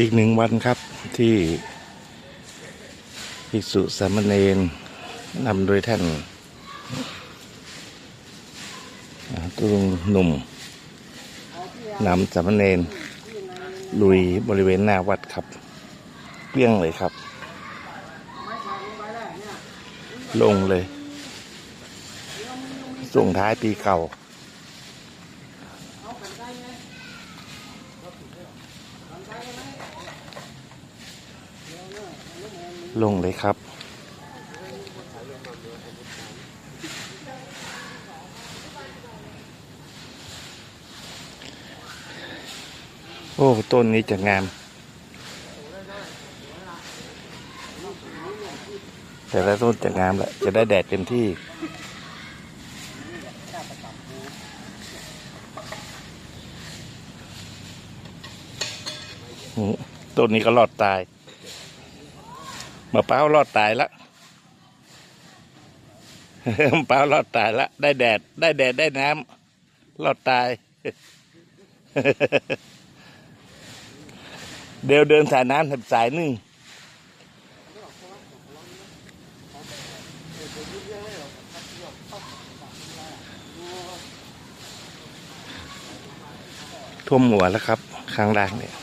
อีกหนึ่งวันครับที่ภิกษุสามเณรนำโดยท่านตุลงหนุ่มนำสามเณรลุยบริเวณหน้าวัดครับเกลี้ยงเลยครับลงเลยส่งท้ายปีเก่าลงเลยครับโอ้ต้นนี้จะงามแต่ละต้นจะงามแหละจะได้แดดเต็มที่ต้นนี้ก็รอดตายมะพร้าวรอดตายละมะพร้าวรอดตายละได้แดดได้น้ำรอดตายเดี๋ยวเดินสายน้ำสายหนึ่งท่วมหัวแล้วครับข้างล่างเนี่ย